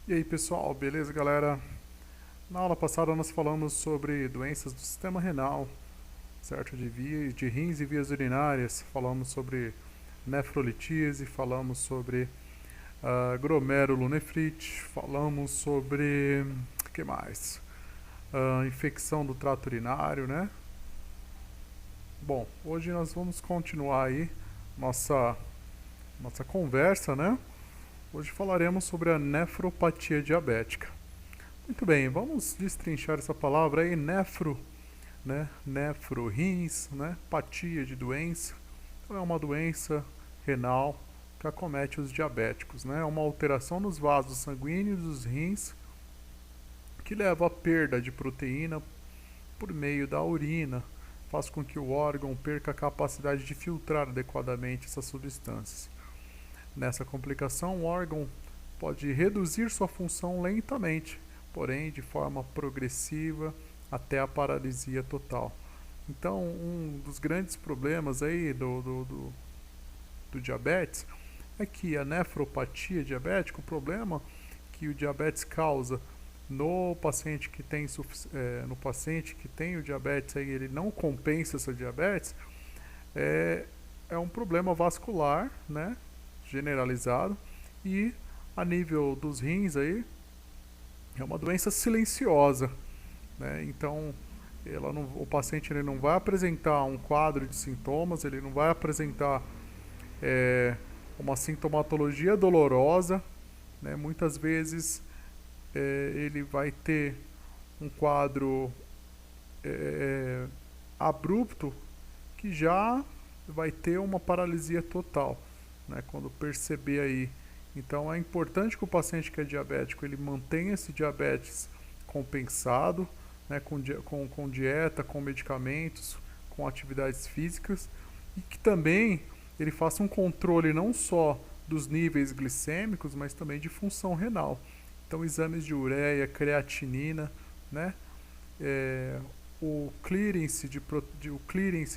E aí pessoal, beleza galera? Na aula passada nós falamos sobre doenças do sistema renal, certo? De rins e vias urinárias, falamos sobre nefrolitíase, falamos sobre glomerulonefrite, falamos sobre... o que mais? Infecção do trato urinário, né? Bom, hoje nós vamos continuar aí nossa conversa, né? Hoje falaremos sobre a nefropatia diabética. Muito bem, vamos destrinchar essa palavra aí, nefro, né? Nefro, rins, né? Patia de doença. Então é uma doença renal que acomete os diabéticos, né? É uma alteração nos vasos sanguíneos dos rins que leva à perda de proteína por meio da urina, faz com que o órgão perca a capacidade de filtrar adequadamente essas substâncias. Nessa complicação, o órgão pode reduzir sua função lentamente, porém de forma progressiva até a paralisia total. Então, um dos grandes problemas aí do diabetes é que a nefropatia diabética, o problema que o diabetes causa no paciente que tem o diabetes, aí ele não compensa essa diabetes, é um problema vascular, né, generalizado, e a nível dos rins aí é uma doença silenciosa, né? Então o paciente ele não vai apresentar um quadro de sintomas, ele não vai apresentar uma sintomatologia dolorosa, né? Muitas vezes ele vai ter um quadro abrupto que já vai ter uma paralisia total, né? Quando perceber aí. Então é importante que o paciente que é diabético ele mantenha esse diabetes compensado, né? Com dieta, com medicamentos, com atividades físicas, e que também ele faça um controle não só dos níveis glicêmicos, mas também de função renal. Então exames de ureia, creatinina, né? O clearance,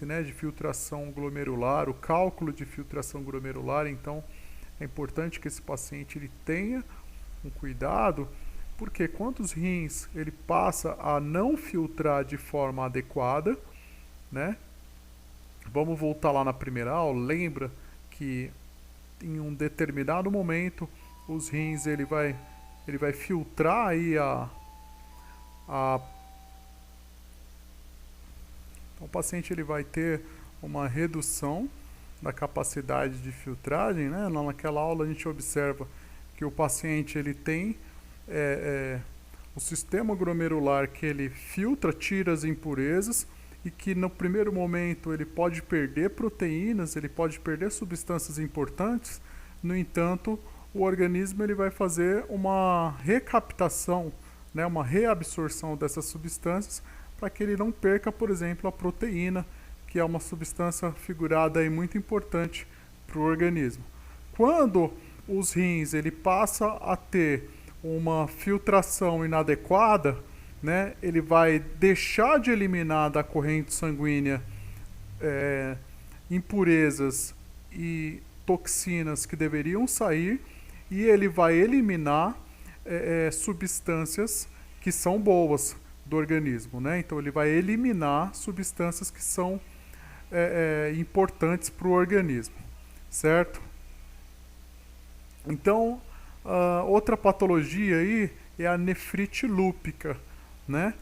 né, de filtração glomerular, o cálculo de filtração glomerular. Então é importante que esse paciente ele tenha um cuidado, porque quando os rins ele passa a não filtrar de forma adequada, né? Vamos voltar lá na primeira aula, lembra que em um determinado momento os rins ele vai filtrar aí então, o paciente ele vai ter uma redução da capacidade de filtragem, né? Naquela aula a gente observa que o paciente ele tem o sistema glomerular que ele filtra, tira as impurezas, e que no primeiro momento ele pode perder proteínas, ele pode perder substâncias importantes. No entanto, o organismo ele vai fazer uma recaptação, né, uma reabsorção dessas substâncias, para que ele não perca, por exemplo, a proteína, que é uma substância figurada aí muito importante para o organismo. Quando os rins ele passa a ter uma filtração inadequada, né, ele vai deixar de eliminar da corrente sanguínea impurezas e toxinas que deveriam sair, e ele vai eliminar substâncias que são boas do organismo, né? Então ele vai eliminar substâncias que são importantes para o organismo, certo? Então, outra patologia aí é a nefrite lúpica, né?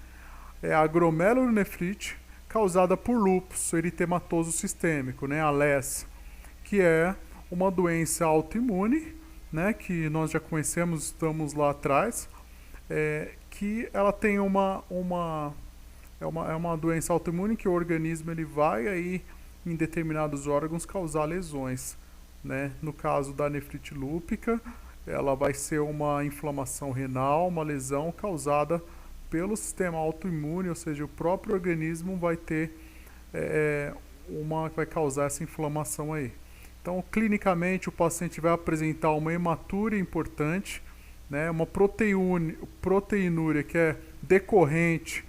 É a glomerulonefrite causada por lúpus eritematoso sistêmico, né? A LES, que é uma doença autoimune, né? Que nós já conhecemos, estamos lá atrás, que ela tem é uma doença autoimune que o organismo ele vai aí em determinados órgãos causar lesões, né? No caso da nefrite lúpica, ela vai ser uma inflamação renal, uma lesão causada pelo sistema autoimune, ou seja, o próprio organismo vai ter vai causar essa inflamação aí. Então, clinicamente, o paciente vai apresentar uma hematúria importante, né, uma proteinúria que é decorrente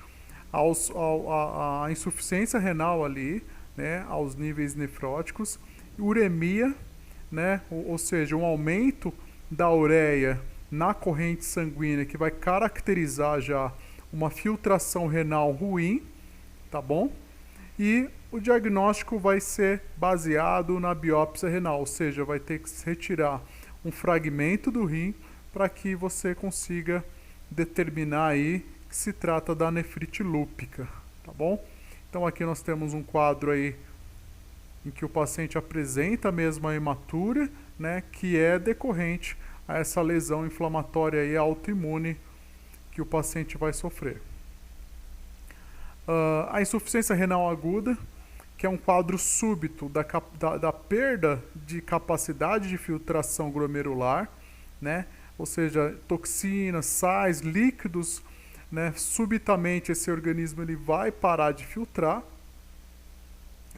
à insuficiência renal ali, né, aos níveis nefróticos, uremia, né, ou seja, um aumento da ureia na corrente sanguínea que vai caracterizar já uma filtração renal ruim, tá bom? E o diagnóstico vai ser baseado na biópsia renal, ou seja, vai ter que se retirar um fragmento do rim para que você consiga determinar aí que se trata da nefrite lúpica, tá bom? Então aqui nós temos um quadro aí em que o paciente apresenta mesmo a hematúria, né, que é decorrente a essa lesão inflamatória aí autoimune que o paciente vai sofrer. A insuficiência renal aguda, que é um quadro súbito da perda de capacidade de filtração glomerular, né? Ou seja, toxinas, sais, líquidos, né? Subitamente esse organismo ele vai parar de filtrar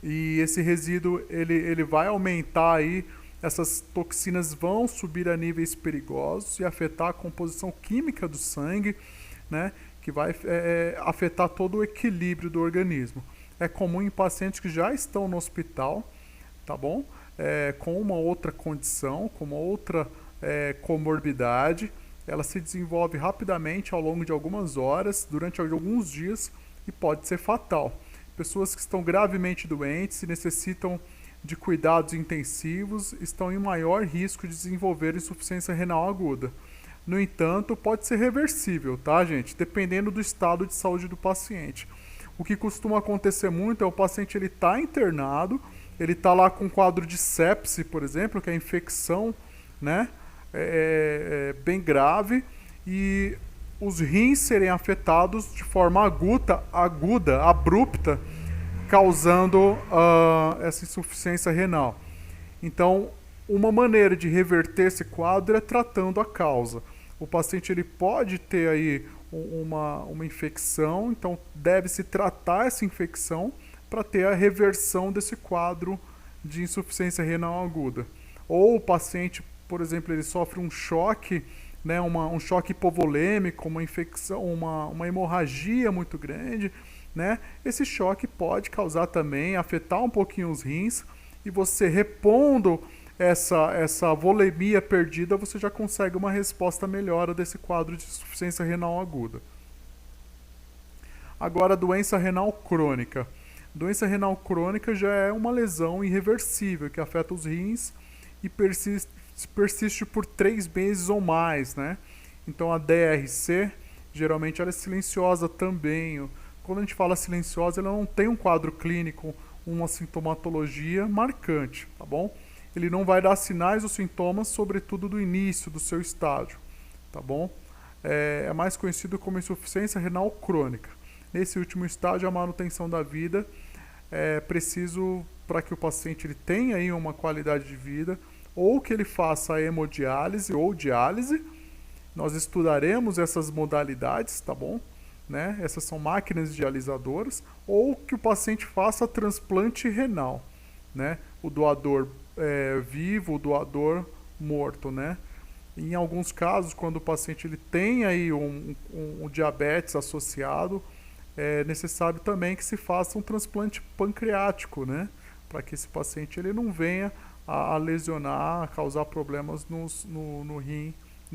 e esse resíduo ele vai aumentar aí, essas toxinas vão subir a níveis perigosos e afetar a composição química do sangue, né? Que vai afetar todo o equilíbrio do organismo. É comum em pacientes que já estão no hospital, tá bom? Com uma outra condição, com uma outra comorbidade, ela se desenvolve rapidamente ao longo de algumas horas, durante alguns dias, e pode ser fatal. Pessoas que estão gravemente doentes e necessitam de cuidados intensivos estão em maior risco de desenvolver insuficiência renal aguda. No entanto, pode ser reversível, tá, gente? Dependendo do estado de saúde do paciente. O que costuma acontecer muito é o paciente ele tá internado, ele tá lá com um quadro de sepse, por exemplo, que é infecção, né? Bem grave, e os rins serem afetados de forma aguda, abrupta, causando essa insuficiência renal. Então, uma maneira de reverter esse quadro é tratando a causa. O paciente ele pode ter aí uma infecção, então deve-se tratar essa infecção para ter a reversão desse quadro de insuficiência renal aguda. Ou o paciente, por exemplo, ele sofre um choque, né, um choque hipovolêmico, uma infecção, uma hemorragia muito grande, né? Esse choque pode causar também, afetar um pouquinho os rins, e você repondo essa volemia perdida, você já consegue uma resposta melhor desse quadro de insuficiência renal aguda. Agora, a doença renal crônica. Doença renal crônica já é uma lesão irreversível que afeta os rins e persiste por 3 meses ou mais, né? Então a DRC, geralmente ela é silenciosa também. Quando a gente fala silenciosa, ela não tem um quadro clínico, uma sintomatologia marcante, tá bom? Ele não vai dar sinais ou sintomas, sobretudo do início do seu estágio, tá bom? É mais conhecido como insuficiência renal crônica. Nesse último estágio, a manutenção da vida é preciso para que o paciente ele tenha aí uma qualidade de vida, ou que ele faça a hemodiálise ou diálise. Nós estudaremos essas modalidades, tá bom? Né? Essas são máquinas dialisadoras, ou que o paciente faça transplante renal, né? O doador vivo, o doador morto, né? Em alguns casos, quando o paciente ele tem aí um diabetes associado, é necessário também que se faça um transplante pancreático, né? Para que esse paciente ele não venha a lesionar, a causar problemas nos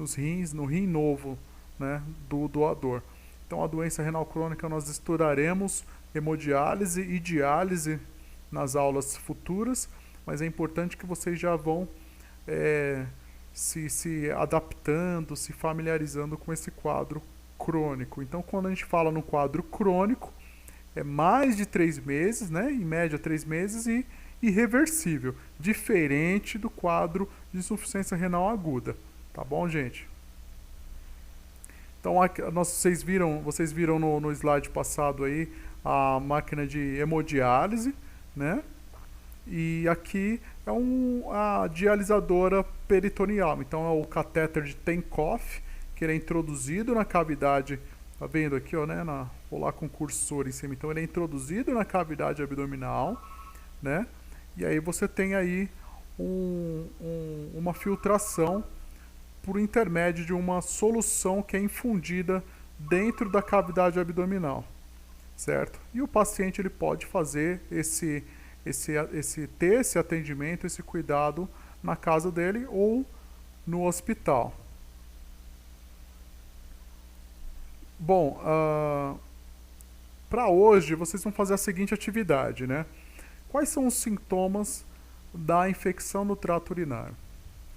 rins, no rim novo, né? Do doador. Então, a doença renal crônica nós estudaremos hemodiálise e diálise nas aulas futuras, mas é importante que vocês já vão se adaptando, se familiarizando com esse quadro crônico. Então, quando a gente fala no quadro crônico, é mais de 3 meses, né? Em média 3 meses, e irreversível, diferente do quadro de insuficiência renal aguda. Tá bom, gente? Então, vocês viram no slide passado aí a máquina de hemodiálise, né? E aqui é a dialisadora peritoneal. Então, é o catéter de Tenkoff, que ele é introduzido na cavidade, tá vendo aqui, ó, né? Vou lá com o cursor em cima. Então, ele é introduzido na cavidade abdominal, né? E aí você tem aí uma filtração por intermédio de uma solução que é infundida dentro da cavidade abdominal, certo? E o paciente ele pode fazer ter esse atendimento, esse cuidado na casa dele ou no hospital. Bom, para hoje vocês vão fazer a seguinte atividade, né? Quais são os sintomas da infecção no trato urinário?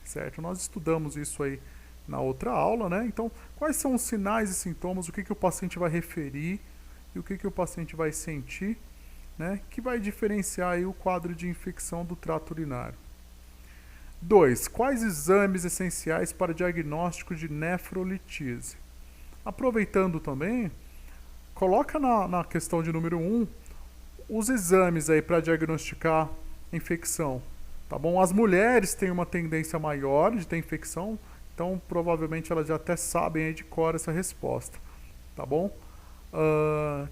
Certo? Nós estudamos isso aí na outra aula, né? Então, quais são os sinais e sintomas, o que o paciente vai referir e o que o paciente vai sentir, né? Que vai diferenciar aí o quadro de infecção do trato urinário. 2. Quais exames essenciais para diagnóstico de nefrolitise? Aproveitando também, coloca na questão de número 1 os exames aí para diagnosticar infecção, tá bom? As mulheres têm uma tendência maior de ter infecção, então provavelmente elas já até sabem aí de cor essa resposta, tá bom?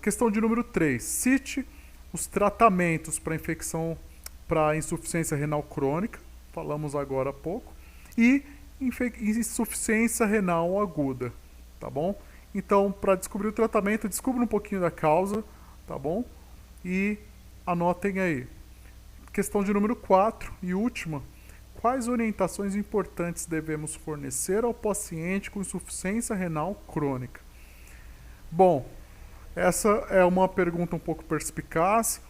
Questão de número 3. Cite os tratamentos para infecção, para insuficiência renal crônica, falamos agora há pouco, e insuficiência renal aguda, tá bom? Então, para descobrir o tratamento, descubra um pouquinho da causa, tá bom? E anotem aí. Questão de número 4 e última. Quais orientações importantes devemos fornecer ao paciente com insuficiência renal crônica? Bom, essa é uma pergunta um pouco perspicaz.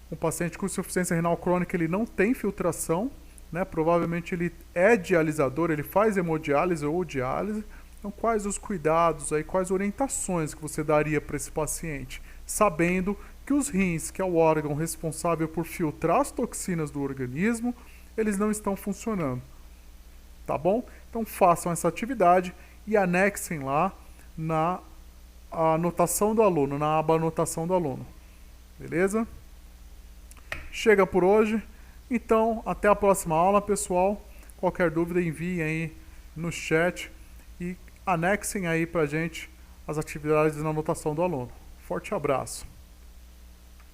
O paciente com insuficiência renal crônica ele não tem filtração, né? Provavelmente ele é dialisador, ele faz hemodiálise ou diálise. Então, quais os cuidados aí, quais orientações que você daria para esse paciente, sabendo que os rins, que é o órgão responsável por filtrar as toxinas do organismo, eles não estão funcionando, tá bom? Então façam essa atividade e anexem lá na anotação do aluno, na aba anotação do aluno, beleza? Chega por hoje, então até a próxima aula, pessoal. Qualquer dúvida enviem aí no chat e anexem aí pra gente as atividades na anotação do aluno. Forte abraço!